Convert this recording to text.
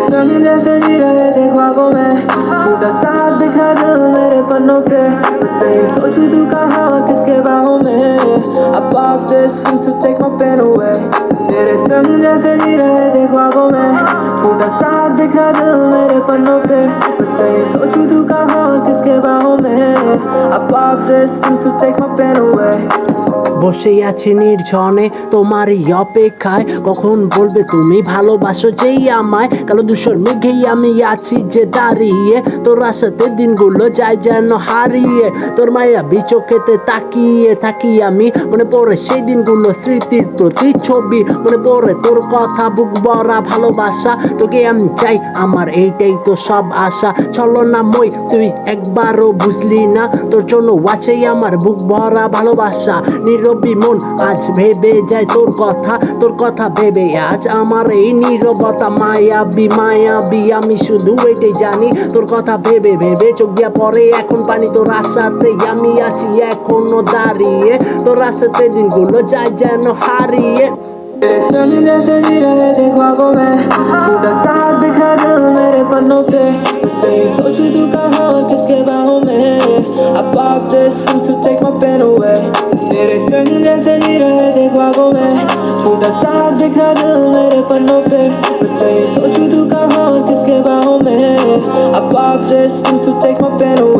संग जैसे जी रहे थे ख्वाबों में, टूटा साथ दिखा दिल मेरे पन्नों पे। बस यही सोचूं तू कहाँ किसके बाहों में। अब pop this used to take my pen away। तेरे संग जैसे जी रहे थे ख्वाबों में, टूटा साथ दिखा दिल मेरे पन्नों पे। बस यही सोचूं तू कहाँ किसके बाहों में। अब pop this used to take my pen away। বসে আছি নির্জনে তোমারই অপেক্ষায়, কখন বলবে তুমি ভালোবাসো যেই আমায়। কালো ধূসর মেঘেই আমি আছি যে দাঁড়িয়ে, তোর আশাতে দিনগুলো যায় যেন হারিয়ে। তোর মায়াবী চোখেতে তাকিয়ে থাকি আমি, মনে পড়ে সেই দিনগুলো স্মৃতির প্রতিচ্ছবি। মনে পড়ে তোর কথা, বুক ভরা ভালোবাসা, তোকে আমি চাই, আমার এইটাই তো সব আশা। ছলনাময় তুই একবারও বুঝলি না, তোর জন্য আছে আমার বুক ভরা ভালোবাসা। নীরবী মন আজ ভেবে যায় তোর কথা ভেবে আজ আমার এই নীরবতা। মায়াবী মায়াবী আমি শুধু এটাই জানি, তোর কথা ভেবে ভেবে চোখ দিয়া পরে এখন পানি। তোর আশাতেই আমি আছি এখনো দাঁড়িয়ে, তোর আশাতে দিনগুলো যায় যেন হারিয়ে। तेरे संग जैसे जी रहे थे ख्वाबों में, टूटा साथ दिखा दिल मेरे पन्नों पे। बस यही सोचूं तू कहाँ किसके बाहों में। अब pop this used to take my pen away। तेरे संग जैसे जी रहे थे ख्वाबों में, टूटा साथ दिखा दिल मेरे पन्नों पे। बस यही सोचूं तू कहाँ किसके बाहों में। अब pop this used to take my pen away।